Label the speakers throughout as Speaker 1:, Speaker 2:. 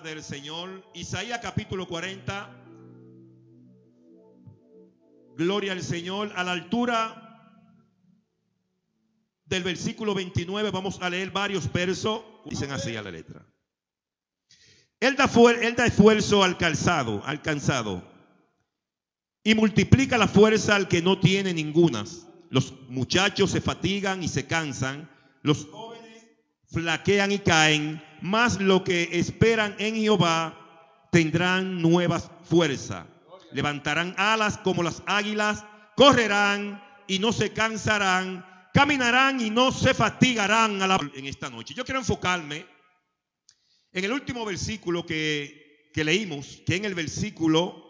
Speaker 1: Del Señor, Isaías capítulo 40. Gloria al Señor. A la altura del versículo 29 vamos a leer varios versos. Dicen así a la letra: Él da esfuerzo al cansado y multiplica la fuerza al que no tiene ninguna. Los muchachos se fatigan y se cansan, los jóvenes flaquean y caen, mas lo que esperan en Jehová tendrán nuevas fuerzas. Levantarán alas como las águilas, correrán y no se cansarán, caminarán y no se fatigarán en esta noche. Yo quiero enfocarme en el último versículo que leímos, que en el versículo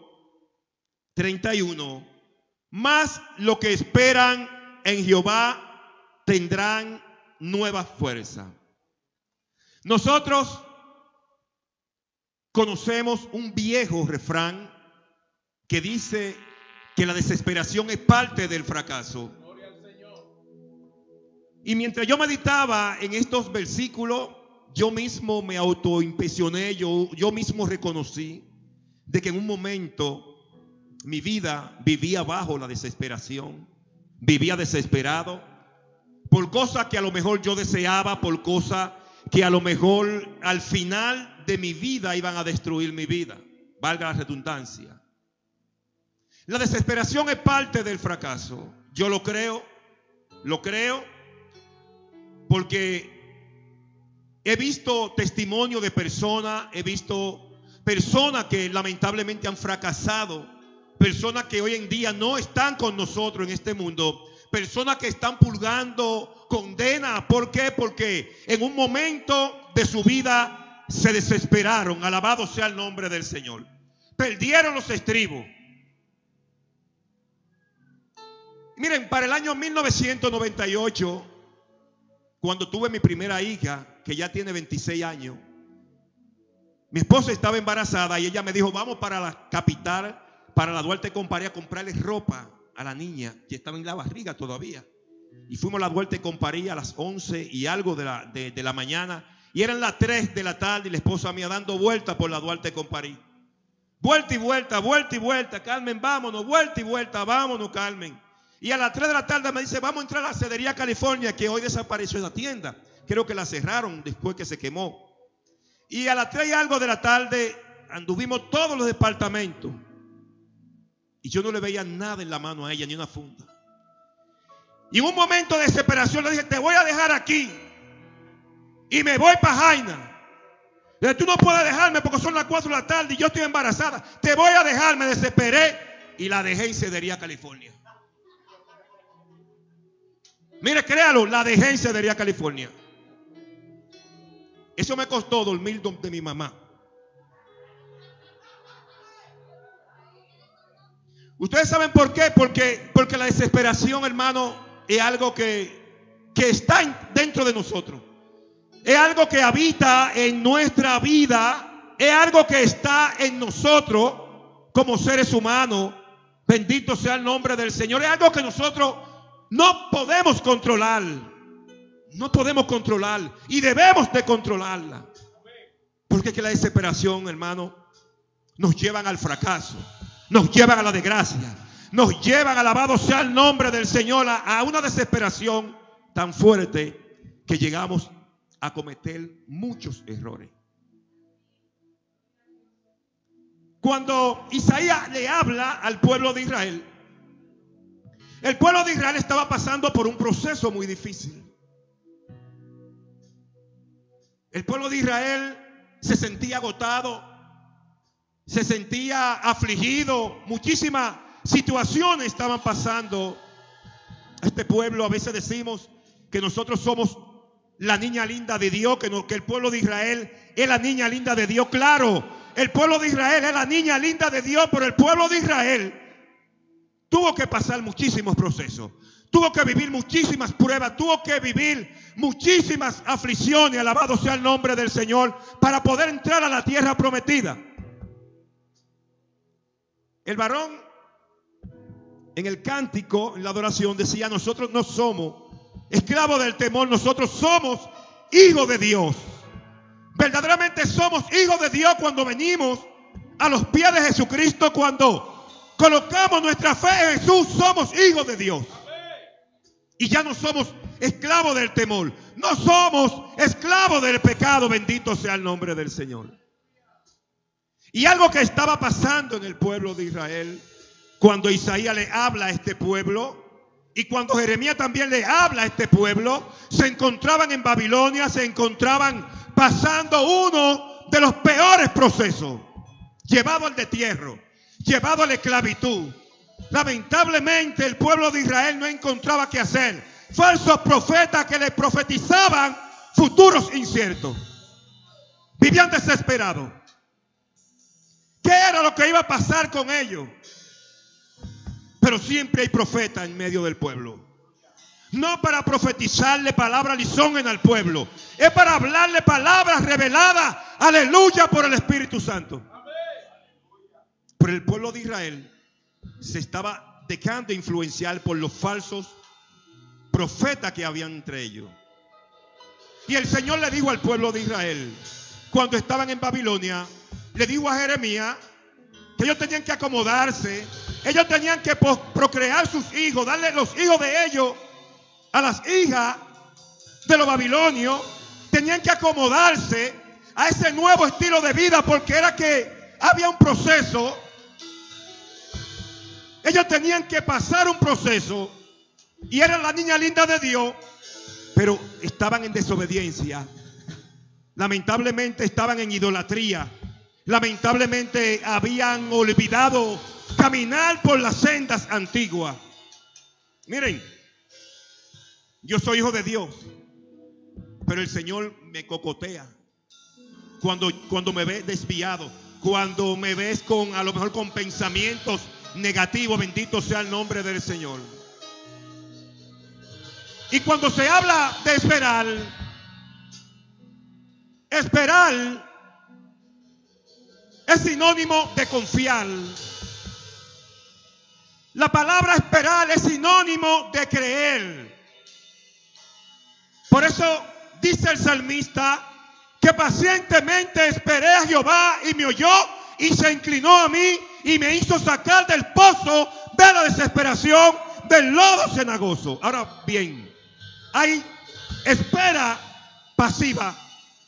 Speaker 1: 31, más lo que esperan en Jehová tendrán nueva fuerza. Nosotros conocemos un viejo refrán que dice que la desesperación es parte del fracaso. Y mientras yo meditaba en estos versículos, yo mismo me autoimpresioné, yo mismo reconocí de que en un momento mi vida vivía bajo la desesperación, vivía desesperado por cosas que a lo mejor yo deseaba, por cosas que a lo mejor al final de mi vida iban a destruir mi vida, valga la redundancia. La desesperación es parte del fracaso. Yo lo creo porque he visto testimonio de personas, he visto personas que lamentablemente han fracasado, personas que hoy en día no están con nosotros en este mundo, personas que están purgando condena. ¿Por qué? Porque en un momento de su vida se desesperaron. Alabado sea el nombre del Señor. Perdieron los estribos. Miren, para el año 1998, cuando tuve mi primera hija, que ya tiene 26 años, mi esposa estaba embarazada y ella me dijo: vamos para la capital, para la Duarte Comparé, a comprarle ropa a la niña, que estaba en la barriga todavía. Y fuimos a la Duarte Comparé a las 11 y algo de la mañana, y eran las 3 de la tarde, y la esposa mía dando vueltas por la Duarte Comparé. Vuelta y vuelta, vuelta y vuelta. Carmen, vámonos, vuelta y vuelta, vámonos, Carmen. Y a las 3 de la tarde me dice: vamos a entrar a la Cedería California, que hoy desapareció esa tienda. Creo que la cerraron después que se quemó. Y a las 3 y algo de la tarde anduvimos todos los departamentos. Y yo no le veía nada en la mano a ella, ni una funda. Y en un momento de desesperación le dije: te voy a dejar aquí y me voy para Jaina. Le dije: tú no puedes dejarme porque son las 4 de la tarde y yo estoy embarazada. Te voy a dejar. Me desesperé y la dejé en Cedería California. Mire, créalo, la dejé en Cedería California. Eso me costó dormir donde mi mamá. Ustedes saben por qué, porque la desesperación, hermano, es algo que está dentro de nosotros. Es algo que habita en nuestra vida. Es algo que está en nosotros como seres humanos. Bendito sea el nombre del Señor. Es algo que nosotros no podemos controlar. No podemos controlar y debemos de controlarla. Porque es que la desesperación, hermano, nos llevan al fracaso, nos llevan a la desgracia, nos llevan, alabado sea el nombre del Señor, a una desesperación tan fuerte que llegamos a cometer muchos errores. Cuando Isaías le habla al pueblo de Israel, el pueblo de Israel estaba pasando por un proceso muy difícil. El pueblo de Israel se sentía agotado, se sentía afligido. Muchísimas situaciones estaban pasando. Este pueblo, a veces decimos que nosotros somos la niña linda de Dios, que el pueblo de Israel es la niña linda de Dios. Claro, el pueblo de Israel es la niña linda de Dios, pero el pueblo de Israel tuvo que pasar muchísimos procesos, tuvo que vivir muchísimas pruebas, tuvo que vivir muchísimas aflicciones, alabado sea el nombre del Señor, para poder entrar a la tierra prometida. El varón en el cántico, en la adoración, decía: nosotros no somos esclavos del temor, nosotros somos hijos de Dios. Verdaderamente somos hijos de Dios cuando venimos a los pies de Jesucristo, cuando colocamos nuestra fe en Jesús. Somos hijos de Dios. Y ya no somos esclavos del temor. No somos esclavos del pecado. Bendito sea el nombre del Señor. Y algo que estaba pasando en el pueblo de Israel, cuando Isaías le habla a este pueblo, y cuando Jeremías también le habla a este pueblo, se encontraban en Babilonia, se encontraban pasando uno de los peores procesos, llevado al destierro, llevado a la esclavitud. Lamentablemente el pueblo de Israel no encontraba qué hacer. Falsos profetas que le profetizaban futuros inciertos. Vivían desesperados. ¿Qué era lo que iba a pasar con ellos? Pero siempre hay profetas en medio del pueblo. No para profetizarle palabras lisonjas al pueblo. Es para hablarle palabras reveladas. Aleluya, por el Espíritu Santo. Pero el pueblo de Israel se estaba dejando influenciar por los falsos profetas que habían entre ellos. Y el Señor le dijo al pueblo de Israel, cuando estaban en Babilonia, le dijo a Jeremías que ellos tenían que acomodarse. Ellos tenían que procrear sus hijos, darle los hijos de ellos a las hijas de los babilonios. Tenían que acomodarse a ese nuevo estilo de vida, porque era que había un proceso. Ellos tenían que pasar un proceso y eran la niña linda de Dios, pero estaban en desobediencia. Lamentablemente estaban en idolatría. Lamentablemente habían olvidado caminar por las sendas antiguas. Miren, yo soy hijo de Dios, pero el Señor me cocotea cuando me ves desviado, cuando me ves con, a lo mejor con pensamientos negativos. Bendito sea el nombre del Señor. Y cuando se habla de esperar, esperar es sinónimo de confiar. La palabra esperar es sinónimo de creer. Por eso dice el salmista que pacientemente esperé a Jehová y me oyó y se inclinó a mí y me hizo sacar del pozo de la desesperación, del lodo cenagoso. Ahora bien, hay espera pasiva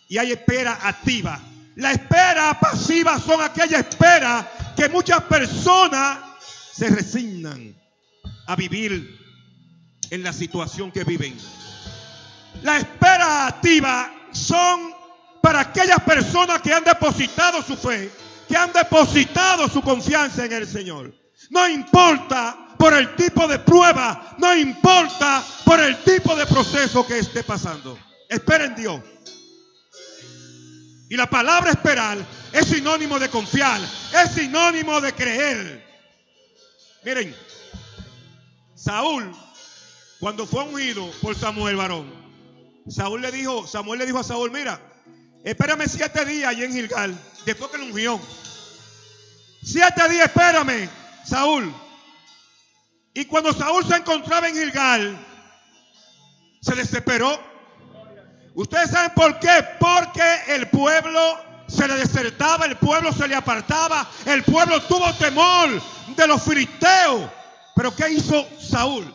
Speaker 1: y hay espera activa. La espera pasiva son aquellas esperas que muchas personas se resignan a vivir en la situación que viven. La espera activa son para aquellas personas que han depositado su fe, que han depositado su confianza en el Señor. No importa por el tipo de prueba, no importa por el tipo de proceso que esté pasando. Espera en Dios. Y la palabra esperar es sinónimo de confiar, es sinónimo de creer. Miren, Saúl, cuando fue ungido por Samuel varón, Samuel le dijo a Saúl, mira, espérame 7 días allí en Gilgal, después que lo ungió. 7 días espérame, Saúl. Y cuando Saúl se encontraba en Gilgal, se desesperó. ¿Ustedes saben por qué? Porque el pueblo se le desertaba, el pueblo se le apartaba, el pueblo tuvo temor de los filisteos. ¿Pero qué hizo Saúl?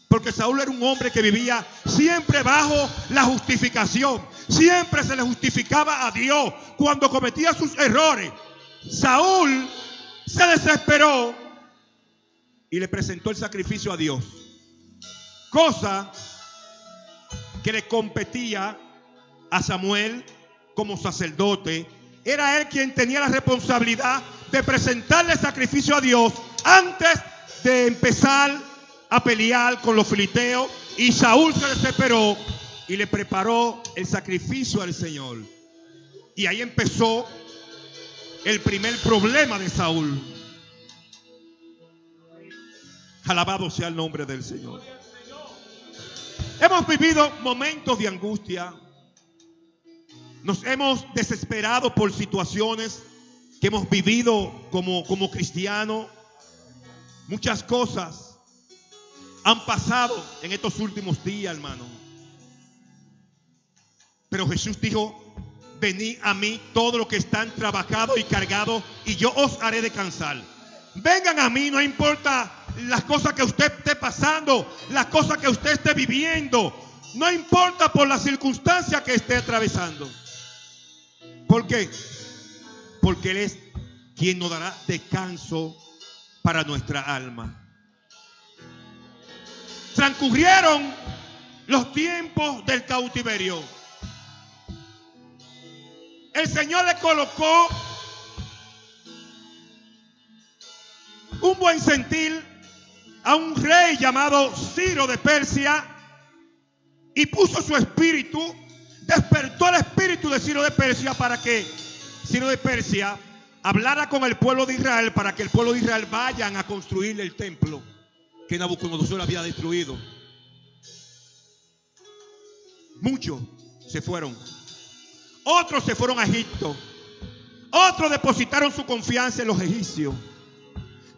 Speaker 1: Porque Saúl era un hombre que vivía siempre bajo la justificación. Siempre se le justificaba a Dios cuando cometía sus errores. Saúl se desesperó y le presentó el sacrificio a Dios. Cosa que le competía a Samuel como sacerdote. Era él quien tenía la responsabilidad de presentarle sacrificio a Dios antes de empezar a pelear con los filisteos. Y Saúl se desesperó y le preparó el sacrificio al Señor. Y ahí empezó el primer problema de Saúl. Alabado sea el nombre del Señor. Hemos vivido momentos de angustia. Nos hemos desesperado por situaciones que hemos vivido como cristianos. Muchas cosas han pasado en estos últimos días, hermano. Pero Jesús dijo, venid a mí todos los que están trabajados y cargados, y yo os haré descansar. Vengan a mí, no importa las cosas que usted esté pasando, las cosas que usted esté viviendo, no importa por las circunstancias que esté atravesando. ¿Por qué? Porque Él es quien nos dará descanso para nuestra alma. Transcurrieron los tiempos del cautiverio. El Señor le colocó un buen sentir a un rey llamado Ciro de Persia y puso su espíritu, despertó el espíritu de Ciro de Persia para que Ciro de Persia hablara con el pueblo de Israel, para que el pueblo de Israel vayan a construir el templo que Nabucodonosor había destruido. Muchos se fueron. Otros se fueron a Egipto. Otros depositaron su confianza en los egipcios.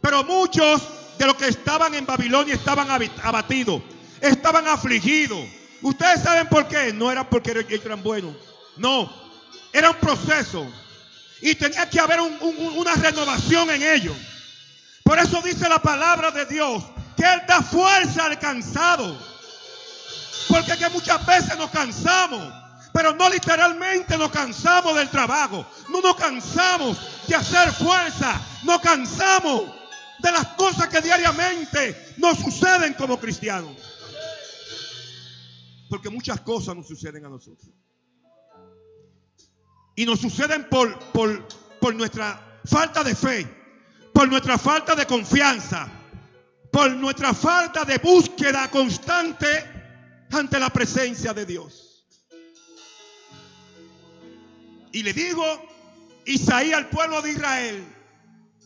Speaker 1: Pero muchos de los que estaban en Babilonia estaban abatidos, estaban afligidos. ¿Ustedes saben por qué? No era porque eran buenos. No, era un proceso. Y tenía que haber una renovación en ellos. Por eso dice la palabra de Dios que Él da fuerza al cansado. Porque que muchas veces nos cansamos, pero no literalmente nos cansamos del trabajo. No nos cansamos de hacer fuerza. Nos cansamos de las cosas que diariamente nos suceden como cristianos. Porque muchas cosas nos suceden a nosotros. Y nos suceden por nuestra falta de fe, por nuestra falta de confianza, por nuestra falta de búsqueda constante ante la presencia de Dios. Y le digo Isaías al pueblo de Israel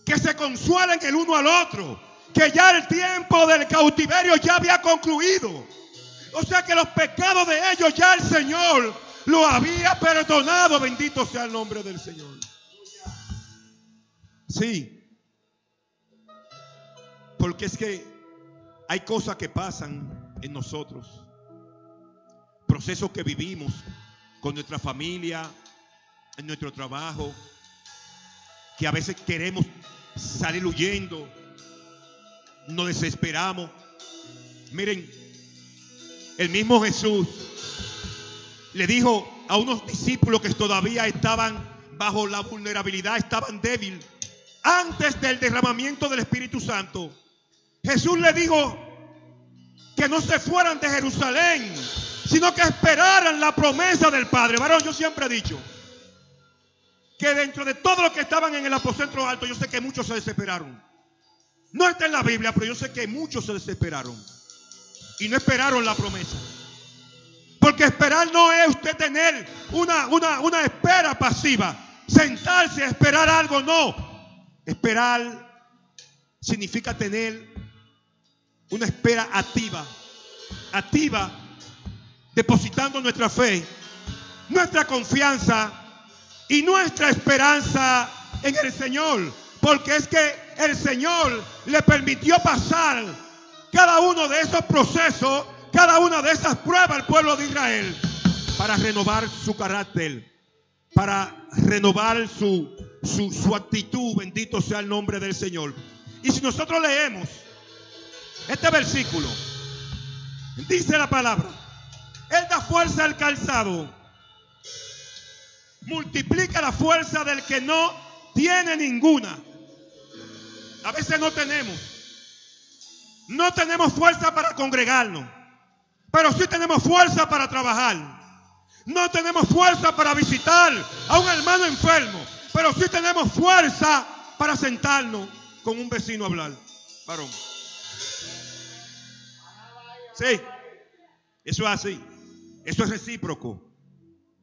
Speaker 1: que se consuelen el uno al otro, que ya el tiempo del cautiverio ya había concluido. O sea que los pecados de ellos ya el Señor lo había perdonado. Bendito sea el nombre del Señor. Sí. Porque es que hay cosas que pasan en nosotros. Procesos que vivimos con nuestra familia, en nuestro trabajo, que a veces queremos salir huyendo, nos desesperamos. Miren, el mismo Jesús le dijo a unos discípulos que todavía estaban bajo la vulnerabilidad, estaban débiles, antes del derramamiento del Espíritu Santo. Jesús le dijo que no se fueran de Jerusalén, sino que esperaran la promesa del Padre. Varón, yo siempre he dicho que dentro de todos los que estaban en el aposento alto, yo sé que muchos se desesperaron. No está en la Biblia, pero yo sé que muchos se desesperaron y no esperaron la promesa. Porque esperar no es usted tener una espera pasiva, sentarse a esperar algo, no. Esperar significa tener una espera activa, depositando nuestra fe, nuestra confianza y nuestra esperanza en el Señor. Porque es que el Señor le permitió pasar cada uno de esos procesos, cada una de esas pruebas al pueblo de Israel, para renovar su carácter, para renovar su actitud. Bendito sea el nombre del Señor. Y si nosotros leemos este versículo, dice la palabra: Él da fuerza al cansado, multiplica la fuerza del que no tiene ninguna. A veces no tenemos fuerza para congregarnos, pero sí tenemos fuerza para trabajar. No tenemos fuerza para visitar a un hermano enfermo, pero sí tenemos fuerza para sentarnos con un vecino a hablar. Varón. Sí, eso es así. Eso es recíproco.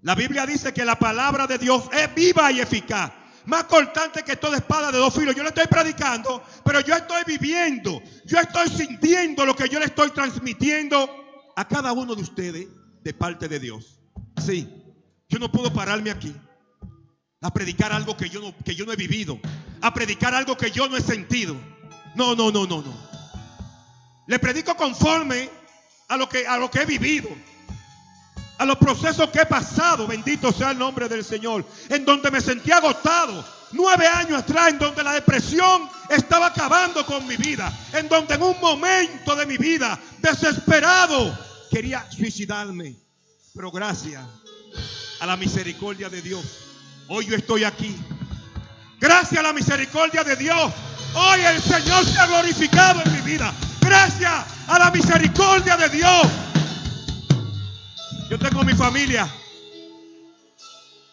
Speaker 1: La Biblia dice que la palabra de Dios es viva y eficaz, más cortante que toda espada de dos filos. Yo le estoy predicando, pero yo estoy viviendo, yo estoy sintiendo lo que yo le estoy transmitiendo a cada uno de ustedes de parte de Dios. Sí, yo no puedo pararme aquí a predicar algo que yo no he vivido, a predicar algo que yo no he sentido. No. Le predico conforme a lo que he vivido. a los procesos que he pasado, bendito sea el nombre del Señor, en donde me sentía agotado, 9 años atrás, en donde la depresión estaba acabando con mi vida, en donde en un momento de mi vida, desesperado, quería suicidarme, pero gracias a la misericordia de Dios, hoy yo estoy aquí. Gracias a la misericordia de Dios, hoy el Señor se ha glorificado en mi vida. Gracias a la misericordia de Dios. Yo tengo mi familia.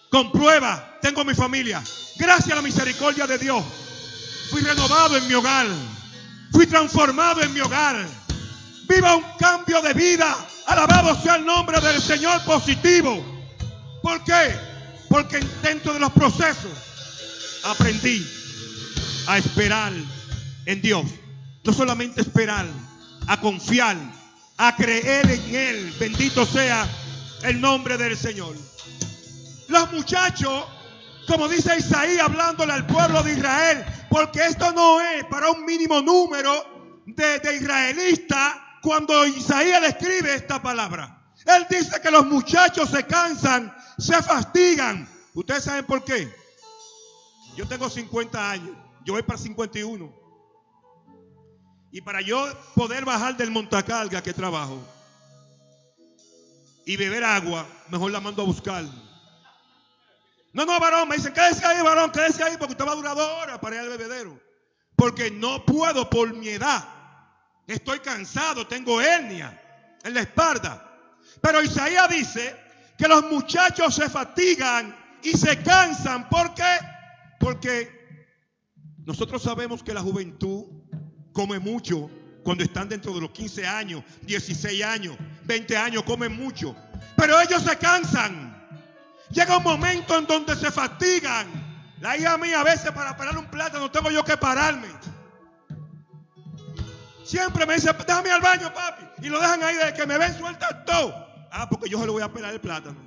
Speaker 1: Comprueba, tengo mi familia. Gracias a la misericordia de Dios. Fui renovado en mi hogar. Fui transformado en mi hogar. Viva un cambio de vida. Alabado sea el nombre del Señor positivo. ¿Por qué? Porque dentro de los procesos aprendí a esperar en Dios. No solamente esperar, a confiar, a creer en Él. Bendito sea el nombre del Señor. Los muchachos, como dice Isaías, hablándole al pueblo de Israel, porque esto no es para un mínimo número de israelitas. Cuando Isaías le escribe esta palabra, él dice que los muchachos se cansan, se fastigan. ¿Ustedes saben por qué? Yo tengo 50 años, yo voy para 51. Y para yo poder bajar del montacarga que trabajo y beber agua, mejor la mando a buscar. No, varón, me dicen, quédese ahí, varón, quédese ahí, porque usted va a durar 2 horas para ir al bebedero. Porque no puedo por mi edad. Estoy cansado, tengo hernia en la espalda. Pero Isaías dice que los muchachos se fatigan y se cansan. ¿Por qué? Porque nosotros sabemos que la juventud come mucho cuando están dentro de los 15 años, 16 años, 20 años, comen mucho. Pero ellos se cansan. Llega un momento en donde se fatigan. La hija mía a veces para parar un plátano tengo yo que pararme. Siempre me dice, déjame al baño, papi. Y lo dejan ahí desde que me ven suelta todo. Ah, porque yo se lo voy a pelar el plátano.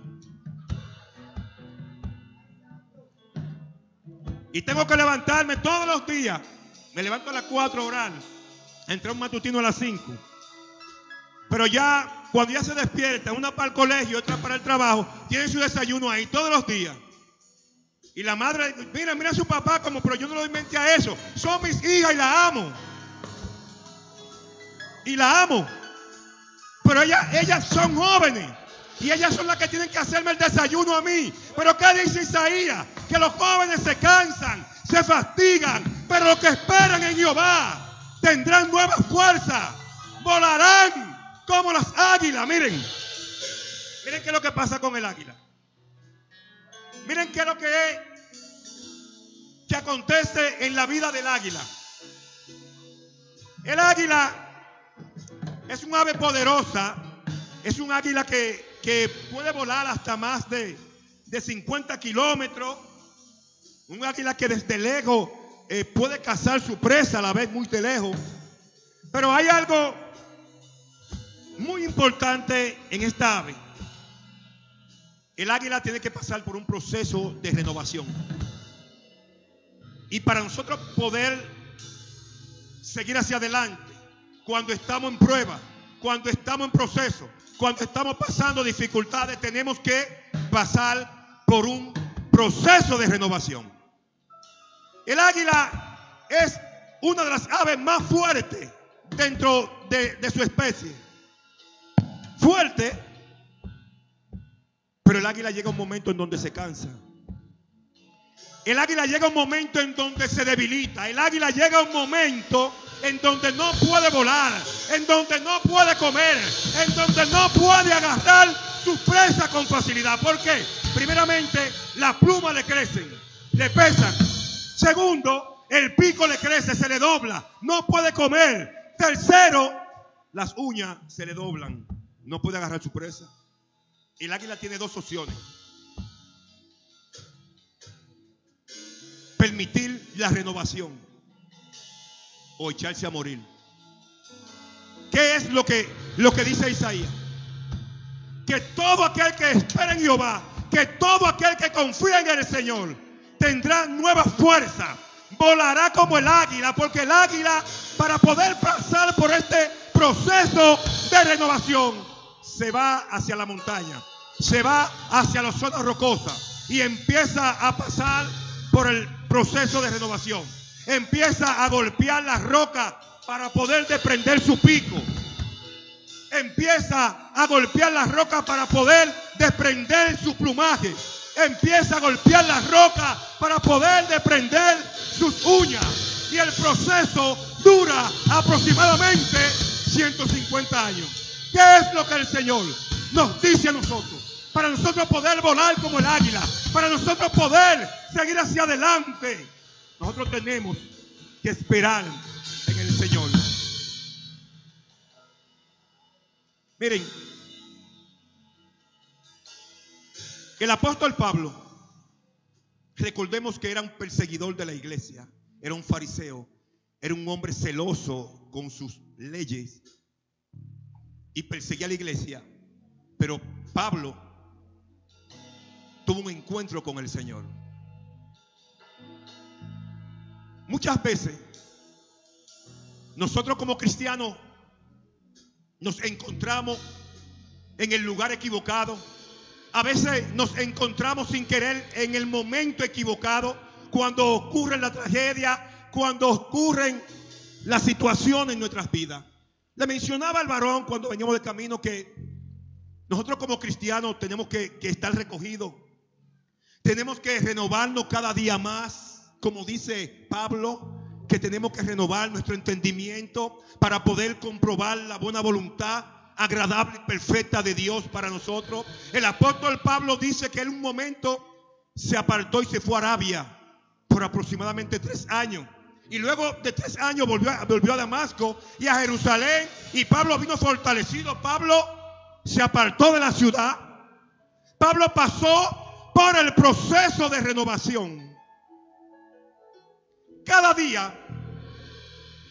Speaker 1: Y tengo que levantarme todos los días. Me levanto a las 4 horas. Entré a un matutino a las 5. Pero ya, cuando ya se despierta, una para el colegio, otra para el trabajo, tienen su desayuno ahí todos los días. Y la madre, mira a su papá como, pero yo no lo inventé a eso. Son mis hijas y la amo. Y la amo. Pero ellas son jóvenes. Y ellas son las que tienen que hacerme el desayuno a mí. Pero ¿qué dice Isaías? Que los jóvenes se cansan, se fatigan. Pero los que esperan en Jehová tendrán nuevas fuerzas. Volarán como las águilas. Miren qué es lo que pasa con el águila. Miren qué es lo que acontece en la vida del águila. El águila es un ave poderosa. Es un águila que puede volar hasta más de 50 kilómetros. Un águila que desde lejos puede cazar su presa a la vez muy de lejos. Pero hay algo muy importante en esta ave. El águila tiene que pasar por un proceso de renovación. Y para nosotros poder seguir hacia adelante, cuando estamos en prueba, cuando estamos en proceso, cuando estamos pasando dificultades, tenemos que pasar por un proceso de renovación. El águila es una de las aves más fuertes dentro de su especie. Fuerte, pero el águila llega a un momento en donde se cansa. El águila llega a un momento en donde se debilita. El águila llega a un momento en donde no puede volar, en donde no puede comer, en donde no puede agarrar su presa con facilidad. ¿Por qué? Primeramente, las plumas le crecen, le pesan. Segundo, el pico le crece, se le dobla, no puede comer. Tercero, las uñas se le doblan, no puede agarrar su presa. El águila tiene 2 opciones: permitir la renovación o echarse a morir. ¿Qué es lo que dice Isaías? Que todo aquel que espera en Jehová, que todo aquel que confía en el Señor, tendrá nueva fuerza, volará como el águila, porque el águila, para poder pasar por este proceso de renovación, se va hacia la montaña, se va hacia la zona rocosa y empieza a pasar por el proceso de renovación. Empieza a golpear la roca para poder desprender su pico. Empieza a golpear la roca para poder desprender su plumaje. Empieza a golpear la roca para poder desprender sus uñas. Y el proceso dura aproximadamente 150 años. ¿Qué es lo que el Señor nos dice a nosotros? Para nosotros poder volar como el águila, para nosotros poder seguir hacia adelante, nosotros tenemos que esperar en el Señor. Miren, el apóstol Pablo, recordemos que era un perseguidor de la iglesia, era un fariseo, era un hombre celoso con sus leyes y perseguía a la iglesia. Pero Pablo tuvo un encuentro con el Señor. Muchas veces nosotros como cristianos nos encontramos en el lugar equivocado. A veces nos encontramos sin querer en el momento equivocado, cuando ocurre la tragedia, cuando ocurren las situaciones en nuestras vidas. Le mencionaba al varón cuando veníamos de camino que nosotros como cristianos tenemos que estar recogidos. Tenemos que renovarnos cada día más, como dice Pablo, que tenemos que renovar nuestro entendimiento para poder comprobar la buena voluntad agradable y perfecta de Dios para nosotros. El apóstol Pablo dice que en un momento se apartó y se fue a Arabia por aproximadamente 3 años. Y luego de 3 años volvió a Damasco y a Jerusalén. Y Pablo vino fortalecido. Pablo se apartó de la ciudad. Pablo pasó por el proceso de renovación. Cada día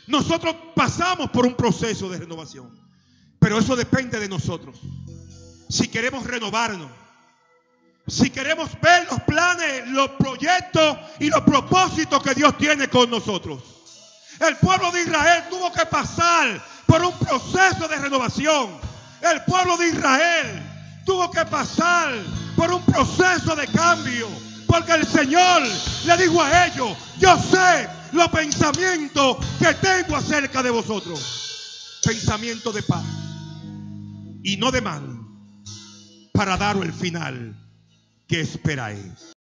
Speaker 1: nosotros pasamos por un proceso de renovación. Pero eso depende de nosotros. Si queremos renovarnos, si queremos ver los planes, los proyectos y los propósitos que Dios tiene con nosotros. El pueblo de Israel tuvo que pasar por un proceso de renovación. El pueblo de Israel tuvo que pasar por un proceso de cambio. Porque el Señor le dijo a ellos: yo sé los pensamientos que tengo acerca de vosotros. Pensamiento de paz y no de mal, para daros el final que esperáis.